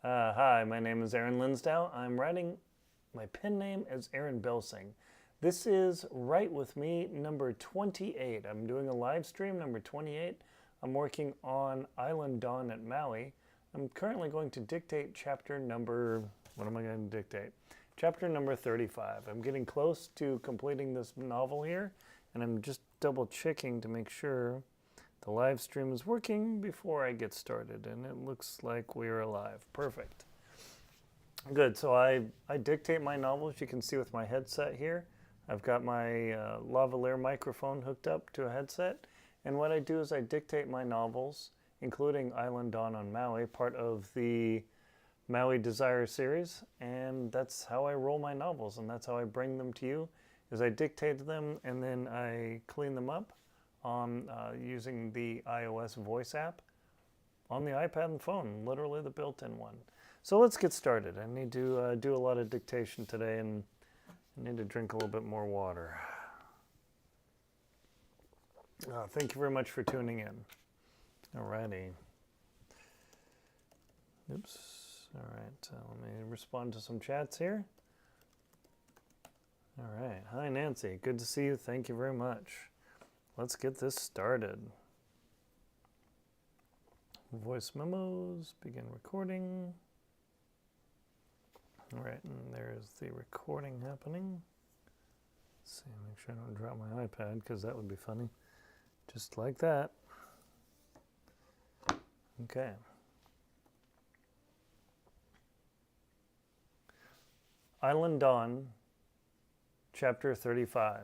Hi, my name is Aaron Linsdau. I'm writing my pen name as Aaron Belsing. This is Write With Me number 28. I'm doing a live stream number 28. I'm working on Island Dawn at Maui. I'm currently going to dictate chapter number, what am I going to dictate? Chapter number 35. I'm getting close to completing this novel here, and I'm just double checking to make sure the live stream is working before I get started, and it looks like we're alive. Perfect. Good, so I dictate my novels. You can see with my headset here. I've got my lavalier microphone hooked up to a headset, and what I do is I dictate my novels, including Island Dawn on Maui, part of the Maui Desire Series, and that's how I roll my novels, and that's how I bring them to you, is I dictate them and then I clean them up on using the iOS voice app on the iPad and phone, literally the built-in one. So let's get started. I need to do a lot of dictation today, and I need to drink a little bit more water. Thank you very much for tuning in. Alrighty. Oops. All right, let me respond to some chats here. All right. Hi, Nancy. Good to see you. Thank you very much. Let's get this started. Voice memos, begin recording. All right, and there's the recording happening. Let's see, make sure I don't drop my iPad because that would be funny. Just like that. Okay. Island Dawn, Chapter 35.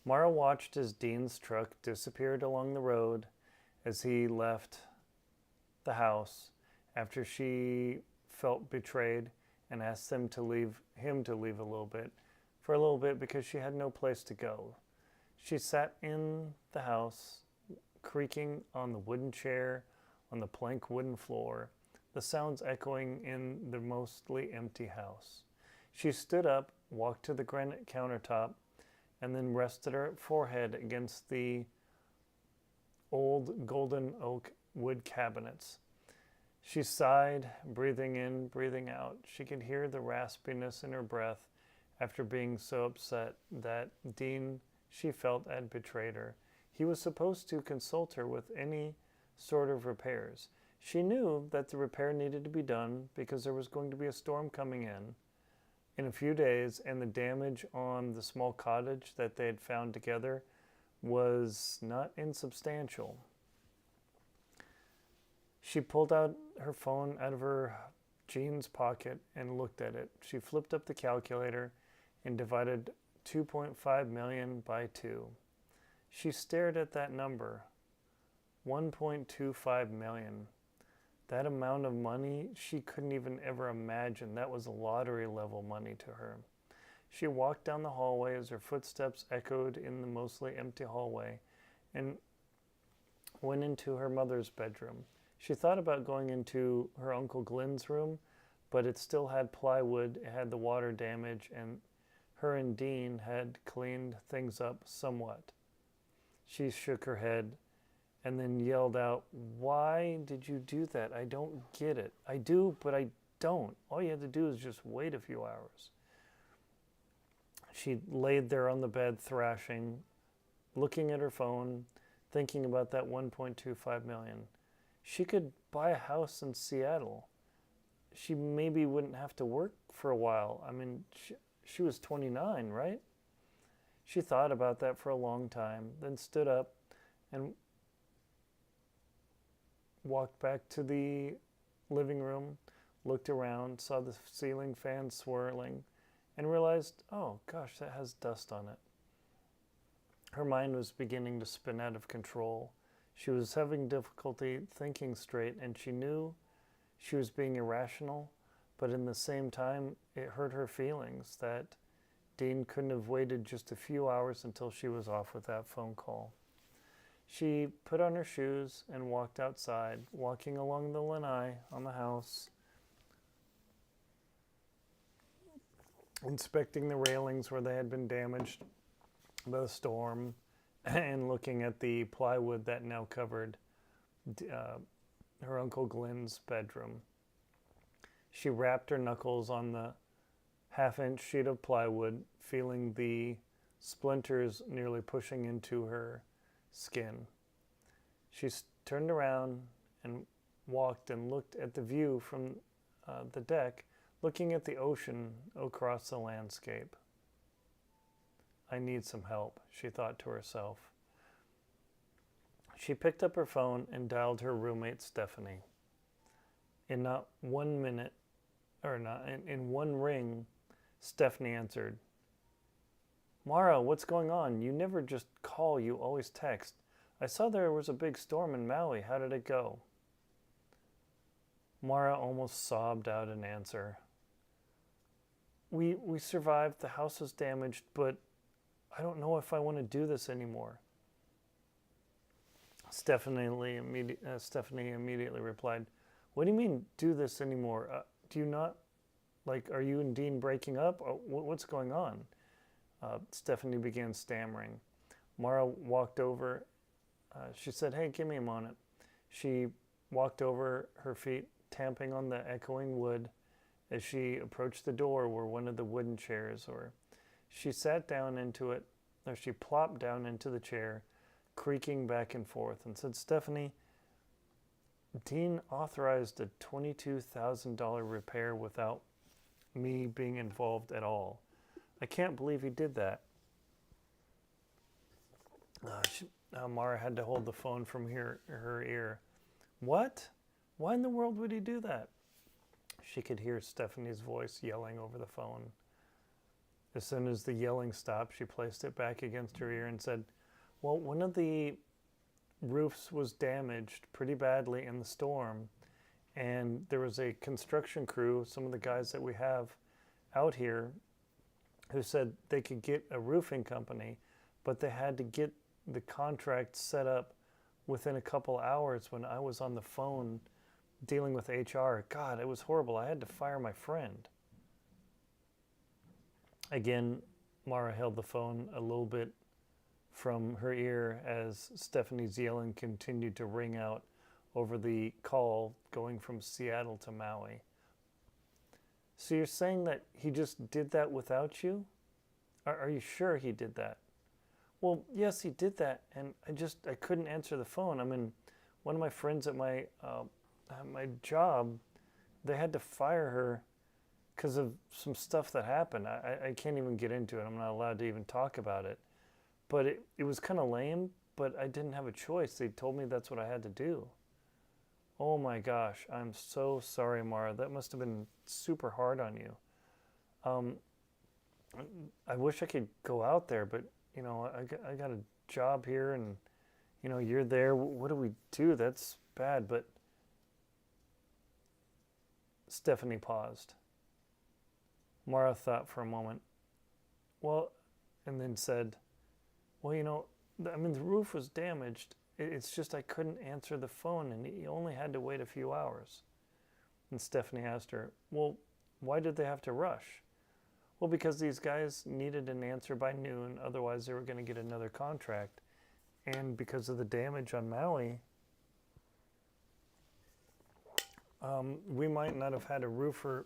Mara watched as Dean's truck disappeared along the road as he left the house after she felt betrayed and asked him to leave for a little bit because she had no place to go. She sat in the house, creaking on the wooden chair on the plank wooden floor, the sounds echoing in the mostly empty house. She stood up, walked to the granite countertop, and then rested her forehead against the old golden oak wood cabinets. She sighed, breathing in, breathing out. She could hear the raspiness in her breath after being so upset that Dean, she felt, had betrayed her. He was supposed to consult her with any sort of repairs. She knew that the repair needed to be done because there was going to be a storm coming in a few days, and the damage on the small cottage that they had found together was not insubstantial. She pulled out her phone out of her jeans pocket and looked at it. She flipped up the calculator and divided 2.5 million by 2. She stared at that number, 1.25 million. That amount of money, she couldn't even ever imagine. That was lottery level money to her. She walked down the hallway as her footsteps echoed in the mostly empty hallway and went into her mother's bedroom. She thought about going into her Uncle Glenn's room, but it still had plywood, it had the water damage, and her and Dean had cleaned things up somewhat. She shook her head and then yelled out, "Why did you do that? I don't get it. I do, but I don't. All you had to do is just wait a few hours." She laid there on the bed, thrashing, looking at her phone, thinking about that 1.25 million. She could buy a house in Seattle. She maybe wouldn't have to work for a while. I mean, she was 29, right? She thought about that for a long time, then stood up and walked back to the living room, looked around, saw the ceiling fan swirling, and realized, oh gosh, that has dust on it. Her mind was beginning to spin out of control. She was having difficulty thinking straight, and she knew she was being irrational, but in the same time, it hurt her feelings that Dean couldn't have waited just a few hours until she was off with that phone call. She put on her shoes and walked outside, walking along the lanai on the house, inspecting the railings where they had been damaged by the storm, and looking at the plywood that now covered her Uncle Glenn's bedroom. She rapped her knuckles on the half-inch sheet of plywood, feeling the splinters nearly pushing into her skin. She turned around and walked and looked at the view from the deck, looking at the ocean across the landscape. I need some help, she thought to herself. She picked up her phone and dialed her roommate, Stephanie. In not 1 minute, or not, in one ring, Stephanie answered. Mara, what's going on? You never just call, you always text. I saw there was a big storm in Maui. How did it go? Mara almost sobbed out an answer. We survived. The house was damaged, but I don't know if I want to do this anymore. Stephanie immediately replied, what do you mean, do this anymore? Do you not, are you and Dean breaking up? What's going on? Stephanie began stammering. Mara walked over. She said, hey, give me a moment. She walked over, her feet tamping on the echoing wood as she approached the door where one of the wooden chairs were. She sat down into it, or she plopped down into the chair, creaking back and forth, and said, Stephanie, Dean authorized a $22,000 repair without me being involved at all. I can't believe he did that. Mara had to hold the phone from her ear. What? Why in the world would he do that? She could hear Stephanie's voice yelling over the phone. As soon as the yelling stopped, she placed it back against her ear and said, well, one of the roofs was damaged pretty badly in the storm, and there was a construction crew, some of the guys that we have out here, who said they could get a roofing company, but they had to get the contract set up within a couple hours when I was on the phone dealing with HR. God, it was horrible. I had to fire my friend. Again, Mara held the phone a little bit from her ear as Stephanie's yelling continued to ring out over the call going from Seattle to Maui. So you're saying that he just did that without you? Are you sure he did that? Well, yes, he did that, and I couldn't answer the phone. I mean, one of my friends at my job, they had to fire her because of some stuff that happened. I can't even get into it. I'm not allowed to even talk about it. But it was kind of lame, but I didn't have a choice. They told me that's what I had to do. Oh my gosh, I'm so sorry, Mara. That must have been super hard on you. I wish I could go out there, but you know, I got a job here, and you know, you're there. What do we do? That's bad. But Stephanie paused. Mara thought for a moment. Well, and then said, well, you know, I mean, the roof was damaged. It's just I couldn't answer the phone, and he only had to wait a few hours. And Stephanie asked her, well, why did they have to rush? Well, because these guys needed an answer by noon, otherwise they were going to get another contract. And because of the damage on Maui, we might not have had a roofer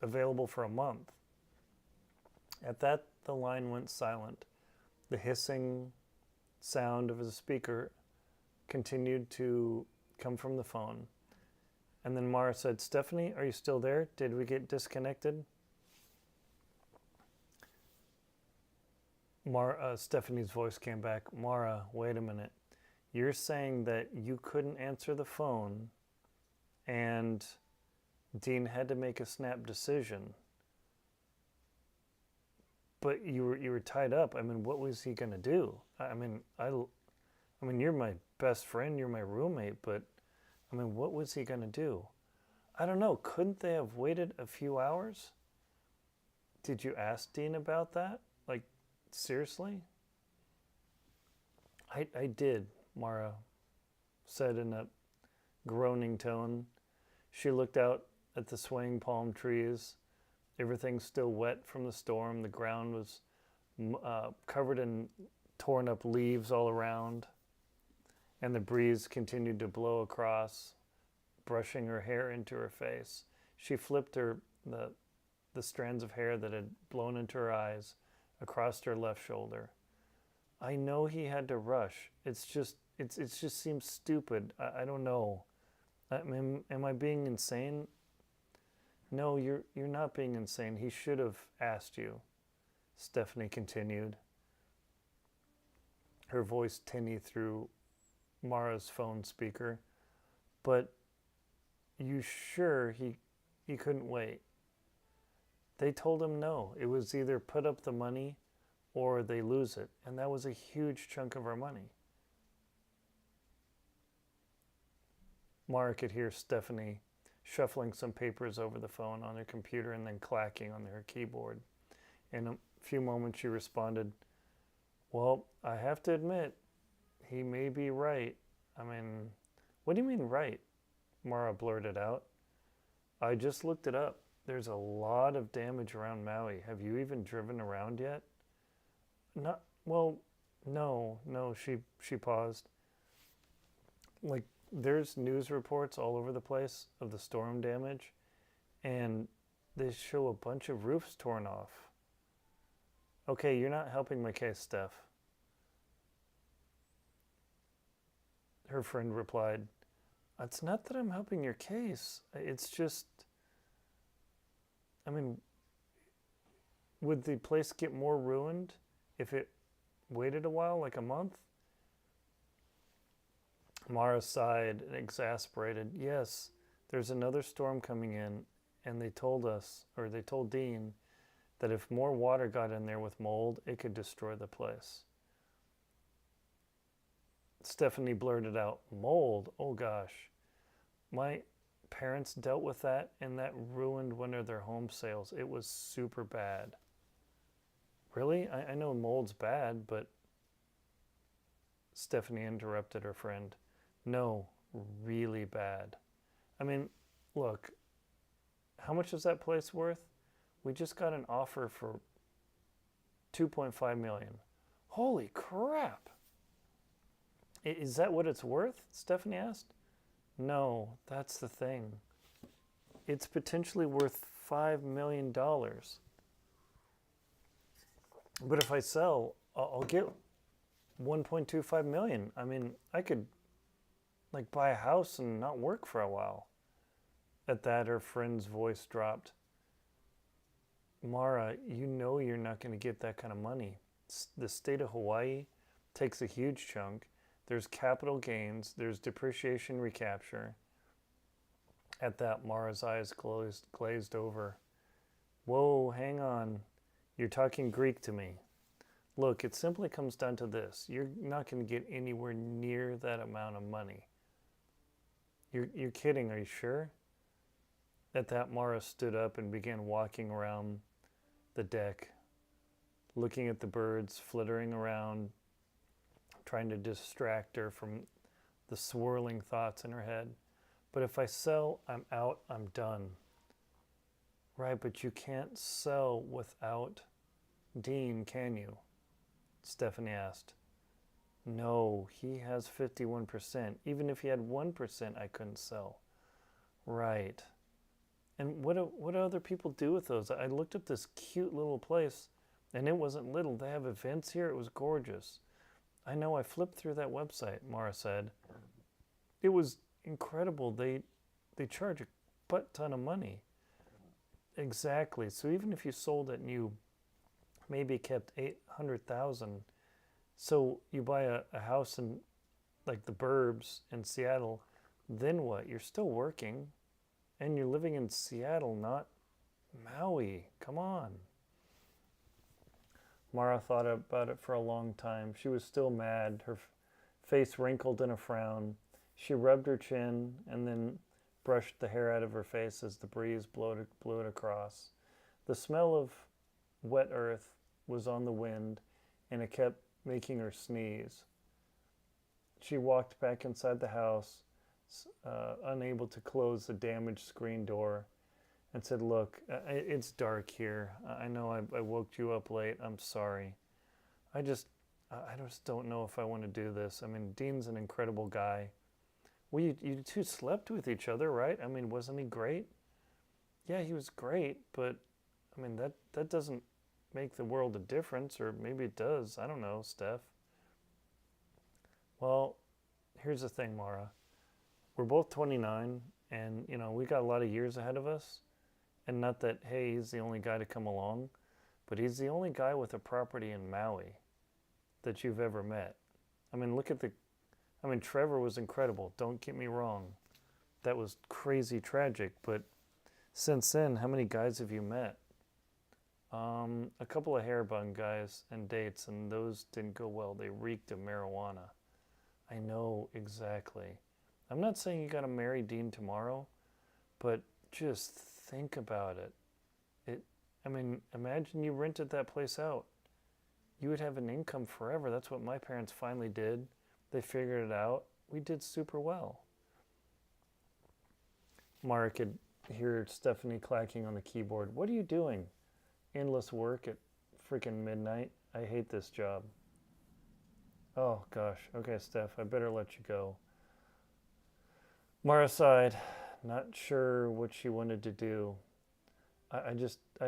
available for a month. At that, the line went silent. The hissing sound of the speaker continued to come from the phone. And then Mara said, Stephanie, are you still there? Did we get disconnected? Stephanie's voice came back. Mara, wait a minute. You're saying that you couldn't answer the phone and Dean had to make a snap decision. But you were tied up. I mean, what was he going to do? I mean, you're my best friend, you're my roommate, but I mean, what was he going to do? I don't know. Couldn't they have waited a few hours? Did you ask Dean about that? Like, seriously? I did, Mara said in a groaning tone. She looked out at the swaying palm trees. Everything still wet from the storm. The ground was covered in torn up leaves all around. and the breeze continued to blow across, brushing her hair into her face. She flipped the strands of hair that had blown into her eyes across her left shoulder. I know he had to rush. It just seems stupid. I don't know. I mean, am I being insane? No, you're not being insane. He should have asked you, Stephanie continued, her voice tinny through Mara's phone speaker. But you sure he couldn't wait? They told him no. It was either put up the money or they lose it. And that was a huge chunk of our money. Mara could hear Stephanie shuffling some papers over the phone on her computer and then clacking on her keyboard. In a few moments she responded, well, I have to admit, he may be right. I mean, what do you mean right? Mara blurted out. I just looked it up. There's a lot of damage around Maui. Have you even driven around yet? Not, well, no, she paused. Like, there's news reports all over the place of the storm damage, and they show a bunch of roofs torn off. Okay, you're not helping my case, Steph. Her friend replied, it's not that I'm helping your case. It's just, I mean, would the place get more ruined if it waited a while, like a month? Mara sighed and exasperated. Yes, there's another storm coming in, and they told Dean that if more water got in there with mold, it could destroy the place. Stephanie blurted out, mold? Oh gosh. My parents dealt with that, and that ruined one of their home sales. It was super bad. Really? I know mold's bad, but... Stephanie interrupted her friend. No, really bad. I mean, look, how much is that place worth? We just got an offer for $2.5 million. Holy crap! Is that what it's worth? Stephanie asked. No, that's the thing. It's potentially worth $5 million. But if I sell, I'll get $1.25 million. I mean, I could like buy a house and not work for a while. At that, her friend's voice dropped. Mara, you know you're not going to get that kind of money. The state of Hawaii takes a huge chunk. There's capital gains. There's depreciation recapture. At that, Mara's eyes glazed over. Whoa, hang on. You're talking Greek to me. Look, it simply comes down to this. You're not going to get anywhere near that amount of money. You're kidding, are you sure? At that, Mara stood up and began walking around the deck, looking at the birds flittering around, trying to distract her from the swirling thoughts in her head. But if I sell, I'm out, I'm done. Right, but you can't sell without Dean, can you? Stephanie asked. No, he has 51%. Even if he had 1%, I couldn't sell. Right. And what do other people do with those? I looked up this cute little place, and it wasn't little. They have events here. It was gorgeous. I know, I flipped through that website, Mara said. It was incredible. They charge a butt ton of money. Exactly. So even if you sold it and you maybe kept $800,000, so you buy a house in like the burbs in Seattle, then what? You're still working, and you're living in Seattle, not Maui. Come on. Mara thought about it for a long time. She was still mad, her face wrinkled in a frown. She rubbed her chin and then brushed the hair out of her face as the breeze blew it across. The smell of wet earth was on the wind, and it kept making her sneeze. She walked back inside the house, unable to close the damaged screen door, and said, look, it's dark here. I know I woke you up late. I'm sorry. I just don't know if I want to do this. I mean, Dean's an incredible guy. Well, you two slept with each other, right? I mean, wasn't he great? Yeah, he was great, but I mean, that doesn't make the world a difference, or maybe it does. I don't know, Steph. Well, here's the thing, Mara. We're both 29, and, we got a lot of years ahead of us. And not that, hey, he's the only guy to come along, but he's the only guy with a property in Maui that you've ever met. I mean, Trevor was incredible. Don't get me wrong. That was crazy tragic, but since then, how many guys have you met? A couple of hair bun guys and dates, and those didn't go well. They reeked of marijuana. I know exactly. I'm not saying you gotta marry Dean tomorrow, but just think about it. Imagine you rented that place out. You would have an income forever. That's what my parents finally did. They figured it out. We did super well. Mara could hear Stephanie clacking on the keyboard. What are you doing? Endless work at freaking midnight. I hate this job. Oh gosh. Okay, Steph, I better let you go. Mara sighed, not sure what she wanted to do. I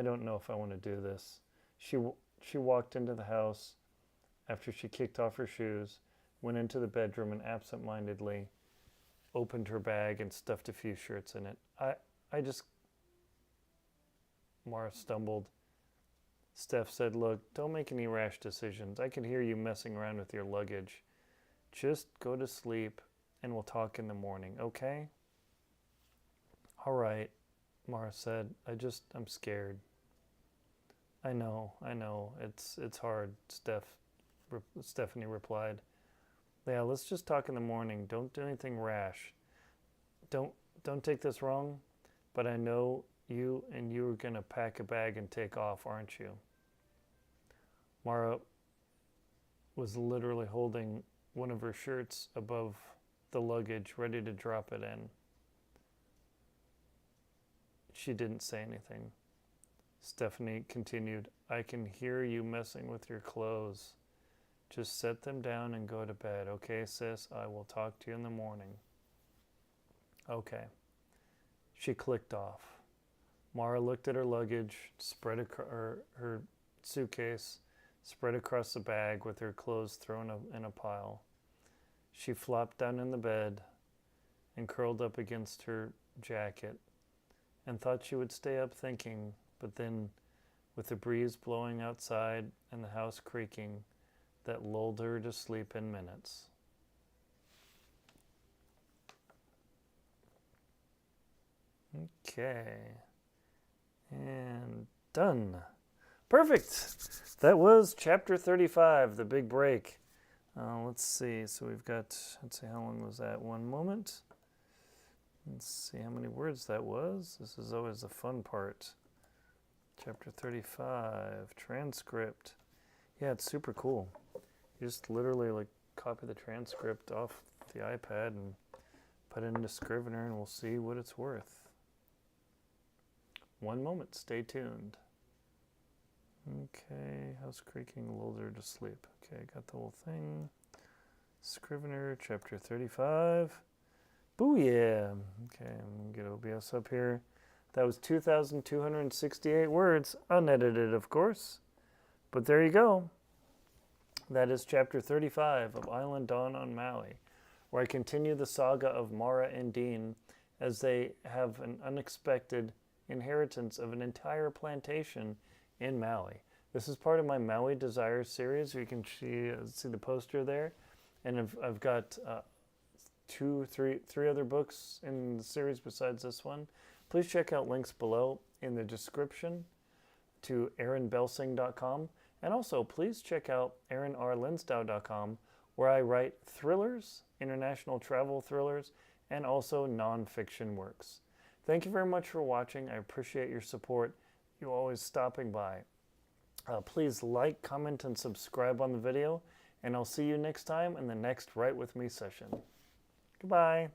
don't know if I want to do this. She walked into the house after she kicked off her shoes, went into the bedroom and absent-mindedly opened her bag and stuffed a few shirts in it. Mara stumbled. Steph said, look, don't make any rash decisions. I can hear you messing around with your luggage. Just go to sleep and we'll talk in the morning, okay? All right, Mara said. I'm scared. I know. It's hard, Stephanie replied. Yeah, let's just talk in the morning. Don't do anything rash. Don't take this wrong, but I know you are going to pack a bag and take off, aren't you? Mara was literally holding one of her shirts above the luggage, ready to drop it in. She didn't say anything. Stephanie continued, I can hear you messing with your clothes. Just set them down and go to bed. Okay, sis? I will talk to you in the morning. Okay. She clicked off. Mara looked at her luggage, her suitcase, spread across the bag with her clothes thrown up in a pile. She flopped down in the bed and curled up against her jacket and thought she would stay up thinking, but then, with the breeze blowing outside and the house creaking, that lulled her to sleep in minutes. Okay. And done. Perfect. That was chapter 35, the big break. Let's see. So let's see, how long was that? 1 moment. Let's see how many words that was. This is always the fun part. Chapter 35, transcript. Yeah, it's super cool. You just literally copy the transcript off the iPad and put it into Scrivener and we'll see what it's worth. 1 moment, stay tuned. Okay, house creaking, lulled her to sleep. Okay, got the whole thing. Scrivener, chapter 35. Booyah! Okay, I'm going to get OBS up here. That was 2,268 words, unedited, of course. But there you go. That is chapter 35 of Island Dawn on Maui, where I continue the saga of Mara and Dean as they have an unexpected inheritance of an entire plantation in Maui. This is part of my Maui Desire Series. You can see the poster there. And I've got three other books in the series besides this one. Please check out links below in the description to aaronbelsing.com. And also, please check out aaronrlinsdau.com, where I write thrillers, international travel thrillers, and also nonfiction works. Thank you very much for watching. I appreciate your support. You always stopping by. Please like, comment, and subscribe on the video, and I'll see you next time in the next Write With Me session. Goodbye.